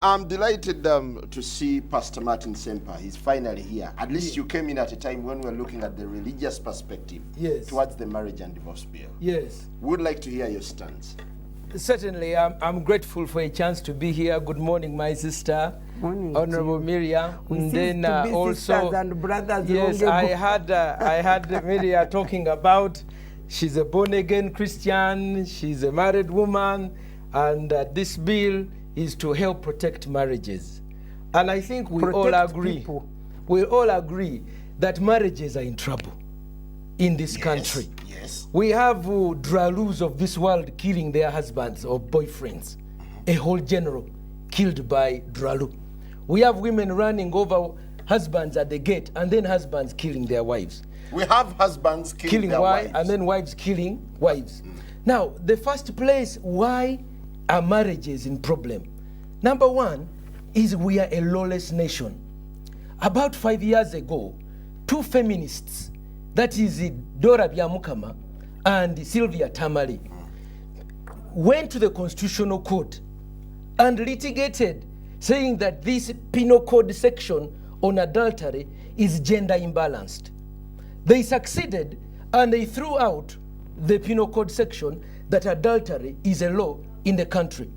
I'm delighted to see Pastor Martin Sempa. He's finally here. At least you came in at a time when we're looking at the religious perspective towards the marriage and divorce bill. Yes. We would like to hear your stance. Certainly, I'm grateful for a chance to be here. Good morning, my sister. Morning, Honorable Miriam. And then also, and brothers. Yes, I had Miriam talking about she's a born-again Christian, she's a married woman, and this bill is to help protect marriages. And I think we all agree that marriages are in trouble in this country. Yes. We have dralus of this world killing their husbands or boyfriends. A whole general killed by dralu. We have women running over husbands at the gate, and then husbands killing their wives. We have husbands killing their wives. And then wives killing wives. Now, the first place why are marriages in problem? Number one is we are a lawless nation. About 5 years ago, two feminists, that is Dora Byamukama and Sylvia Tamale, went to the Constitutional Court and litigated, saying that this penal code section on adultery is gender imbalanced. They succeeded, and they threw out the penal code section that adultery is a law in the country.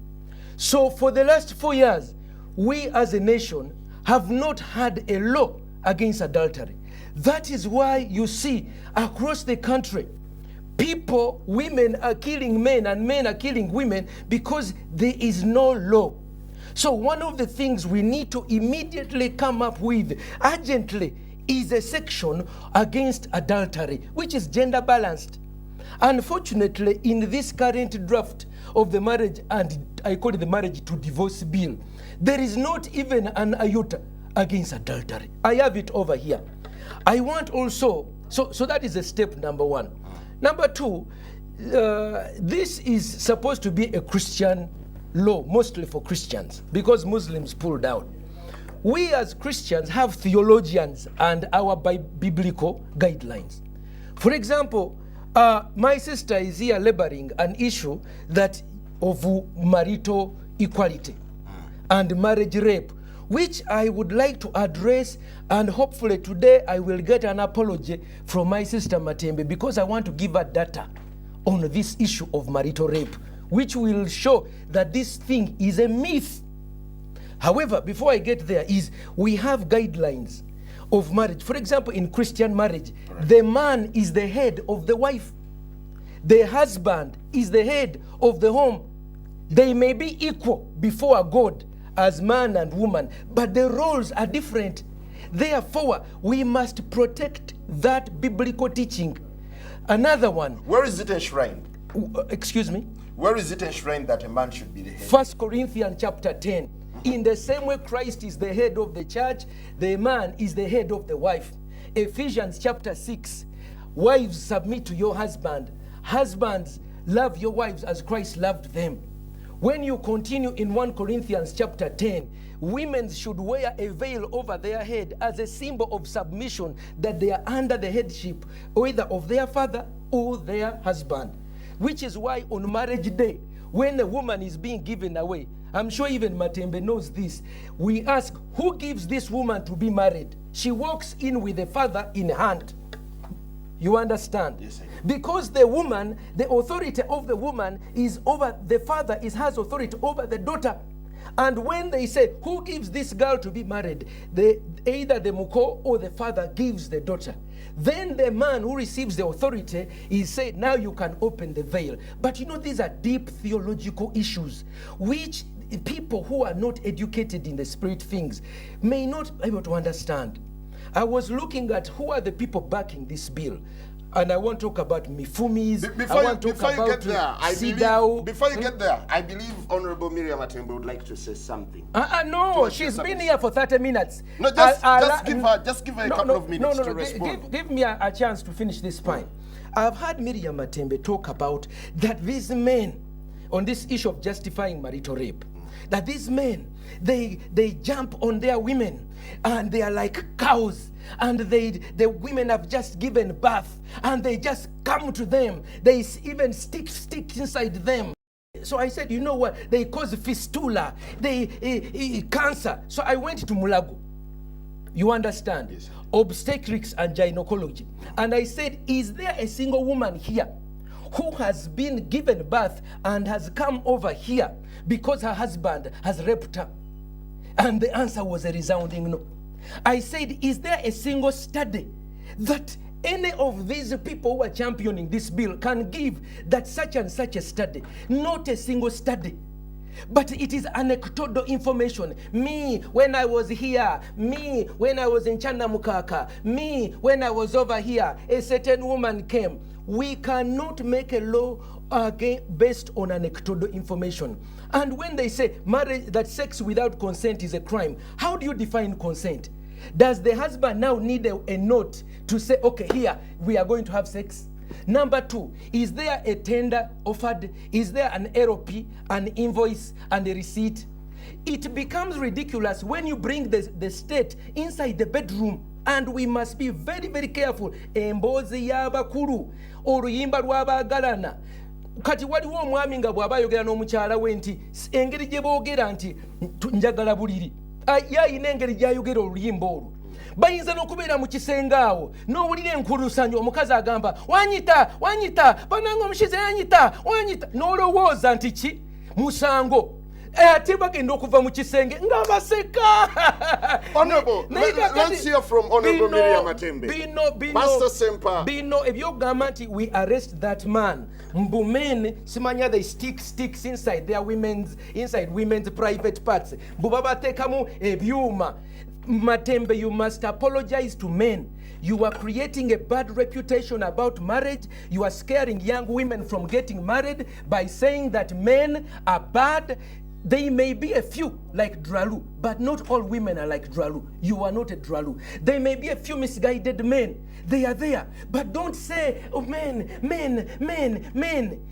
So for the last 4 years, we as a nation have not had a law against adultery. That is why you see across the country, women are killing men and men are killing women because there is no law. So one of the things we need to immediately come up with urgently is a section against adultery, which is gender balanced. Unfortunately, in this current draft of the marriage, and I call it the marriage to divorce bill, there is not even an iota against adultery. I have it over here. I want also, so that is a step number one. Number two, this is supposed to be a Christian law, mostly for Christians, because Muslims pulled out. We as Christians have theologians and our biblical guidelines. For example, my sister is here laboring an issue that of marital equality and marriage rape, which I would like to address, and hopefully today I will get an apology from my sister Matembe, because I want to give her data on this issue of marital rape, which will show that this thing is a myth. However, before I get there, we have guidelines of marriage. For example, in Christian marriage, the man is the head of the wife. The husband is the head of the home. They may be equal before God as man and woman, but the roles are different. Therefore, we must protect that biblical teaching. Another one. Where is it enshrined? Excuse me? Where is it enshrined that a man should be the head? 1 Corinthians chapter 10. In the same way Christ is the head of the church, the man is the head of the wife. Ephesians chapter 6. Wives, submit to your husband. Husbands, love your wives as Christ loved them. When you continue in 1 Corinthians chapter 10, women should wear a veil over their head as a symbol of submission, that they are under the headship either of their father or their husband. Which is why on marriage day, when a woman is being given away, I'm sure even Matembe knows this, we ask, who gives this woman to be married? She walks in with the father in hand. You understand? Yes, I do. Because the woman, the authority of the woman is over the father, has authority over the daughter. And when they say, who gives this girl to be married? Either the muko or the father gives the daughter. Then the man who receives the authority is said, now you can open the veil. But you know, these are deep theological issues, which people who are not educated in the spirit things may not be able to understand. I was looking at who are the people backing this bill. And I want to talk about Mifumis. Before you get there, I believe Honorable Miriam Matembe would like to say something. No, she's been here for 30 minutes. No, just give her a couple of minutes to respond. Give me a chance to finish this point. I've heard Miriam Matembe talk about that these men, on this issue of justifying marital rape, that these men, they jump on their women and they are like cows, and the women have just given birth and they just come to them. They even stick inside them. So I said, you know what? They cause fistula, cancer. So I went to Mulago. You understand? Yes. Obstetrics and gynecology. And I said, is there a single woman here who has been given birth and has come over here because her husband has raped her? And the answer was a resounding no. I said, is there a single study that any of these people who are championing this bill can give that such and such a study? Not a single study. But it is anecdotal information. Me, when I was here. Me, when I was in Chanamukaka. Me, when I was over here. A certain woman came. We cannot make a law based on anecdotal information. And when they say marriage, that sex without consent is a crime, how do you define consent? Does the husband now need a note to say, okay, here, we are going to have sex? Number two, is there a tender offered? Is there an LOP, an invoice, and a receipt? It becomes ridiculous when you bring the state inside the bedroom. And we must be very, very careful. Embozi y'abakulu, oluyimba lw'abaagalana. Kati waliwo omwami nga bw'aba ayogera n'omukyala we nti engeri gye boogera nti njagala buliri. Yayina engeri gy'ayogera oluyimba olwo. Bayinza n'okubeera mu kisenge awo n'owulira enkulusanyo omukazi agamba wanyita bananga omushize wanyita n'olowooza nti ki musango ate bagenda okuva mu kisenge nga baseka. Honorable, let's hear from Honorable Miriam Matembe. Pastor Sempa. Bino ebyogamba nti we arrest that man. Mbu men simanya they stick sticks inside women's private parts. Mbu babateekamu ebyuma. Matembe, you must apologize to men. You are creating a bad reputation about marriage. You are scaring young women from getting married by saying that men are bad. They may be a few like Dralu, but not all women are like Dralu. You are not a Dralu. There may be a few misguided men. They are there. But don't say, oh, men.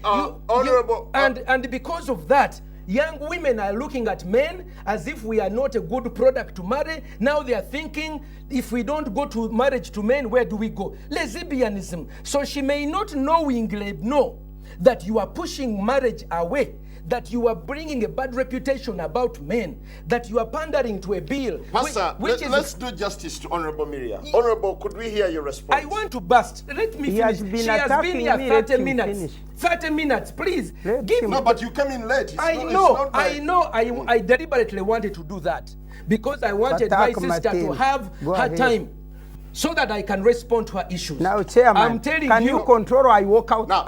Honorable. And because of that, young women are looking at men as if we are not a good product to marry. Now they are thinking, if we don't go to marriage to men, where do we go? Lesbianism. So she may not knowingly know that you are pushing marriage away, that you are bringing a bad reputation about men, that you are pandering to a bill. Pastor, let's do justice to Honorable Miriam. Honorable, could we hear your response? I want to burst. Let me finish. She has been here 30 minutes. 30 minutes, please. Give me. No, but you came in late. I know. I deliberately wanted to do that because I wanted my sister to have her time so that I can respond to her issues. Now, Chairman, I'm telling can you control or I walk out? No,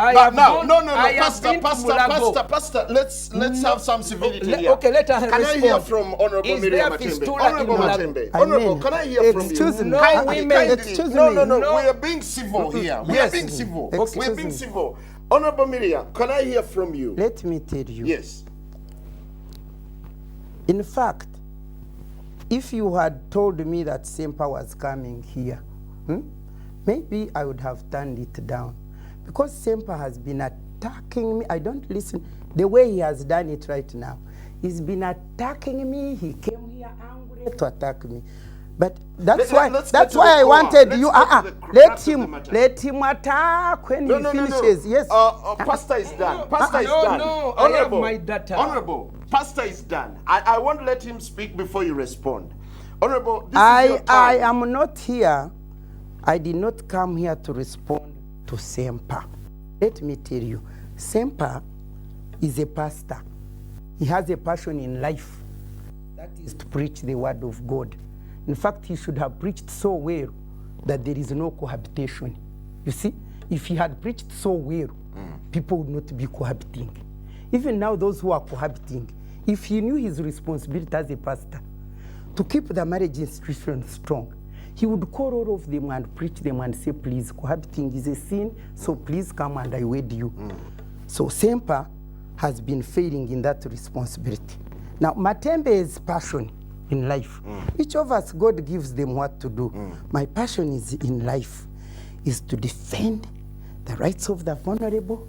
Pastor, let's have some civility here. Okay, let her respond. Can I hear from Honorable Miriam Matembe? Honorable, can I hear from you? Excuse me. No, we are being civil here. We are being civil. We are being civil. Honorable Miriam, can I hear from you? Let me tell you. Yes. In fact, if you had told me that Sempa was coming here, maybe I would have turned it down. Because Sempa has been attacking me. I don't listen. The way he has done it right now, he's been attacking me. He came here angry to attack me. But that's why I wanted you. Let him attack when he finishes. Yes. Pastor is done. Pastor is done. No, I have my data. Honorable, Pastor is done. I won't let him speak before you respond. Honorable, this is your time. I am not here. I did not come here to respond to Sempa. Let me tell you, Sempa is a pastor. He has a passion in life. That is to preach the word of God. In fact, he should have preached so well that there is no cohabitation. You see, if he had preached so well, people would not be cohabiting. Even now, those who are cohabiting, if he knew his responsibility as a pastor to keep the marriage institution strong, he would call all of them and preach them and say, please, cohabiting is a sin, so please come and I wed you. So Sempa has been failing in that responsibility. Now, Matembe's passion in life. Each of us, God gives them what to do. My passion is in life is to defend the rights of the vulnerable,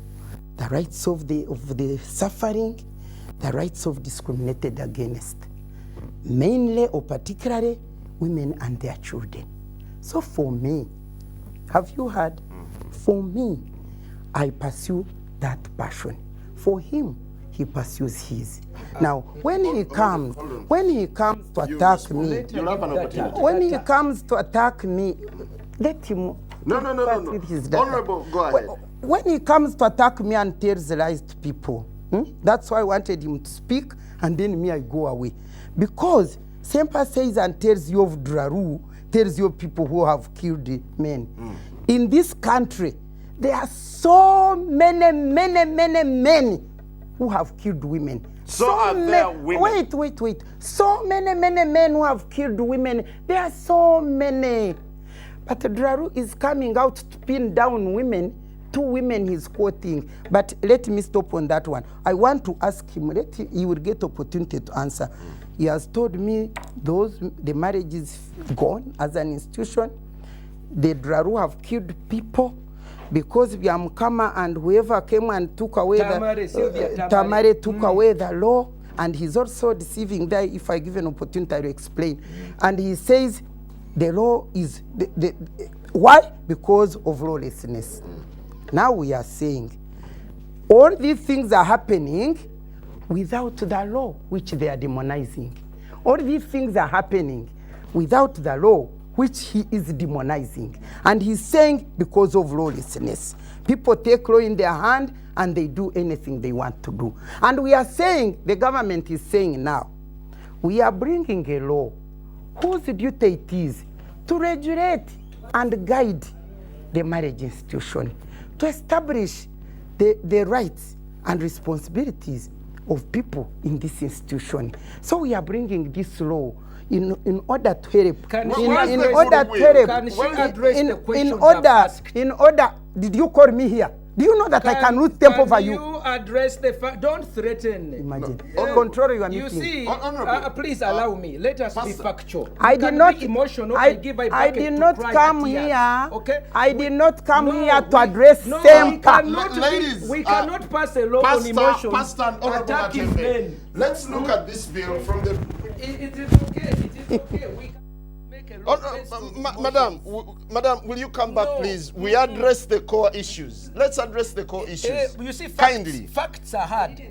the rights of the suffering, the rights of discriminated against, mainly or particularly women and their children. So for me, have you heard? For me, I pursue that passion. For him, he pursues his. Now, when he comes to attack me, when he comes to attack me, let him. No. Honorable, go ahead. When he comes to attack me and tells lies to people, that's why I wanted him to speak, and then me, I go away. Because Sempa says and tells you of Draru, tells you of people who have killed men. In this country, there are so many who have killed women. So are there women? Wait. So many men who have killed women. There are so many. But Draru is coming out to pin down women. 2 women he's quoting. But let me stop on that one. I want to ask him, he will get opportunity to answer. He has told me the marriage is gone as an institution. The Draru have killed people because Vyamkama and whoever came and took away Tamare took away the law, and he's also deceiving there. If I give an opportunity, I will explain. And he says the law is why? Because of lawlessness. Now we are saying all these things are happening without the law, which they are demonizing. All these things are happening without the law, which he is demonizing. And he's saying because of lawlessness. People take law in their hand and they do anything they want to do. And we are saying, the government is saying now, we are bringing a law whose duty it is to regulate and guide the marriage institution, to establish the rights and responsibilities of people in this institution. So we are bringing this law in order to help. Did you call me here? Do you know that I can root step over you? Can you address the fact? Don't threaten. Imagine. Control your meeting. You see, please allow me. Let us be factual. I did not be emotional. I did not come here. Okay. I did not come here to address Sempa. Ladies, we cannot pass a law on emotion. Attacking men. Let's look at this bill from the. It is okay. It is okay. We can make a law. Madam, will you come back, please? We address the core issues. Let's address the core issues. You see, kindly. Facts are hard.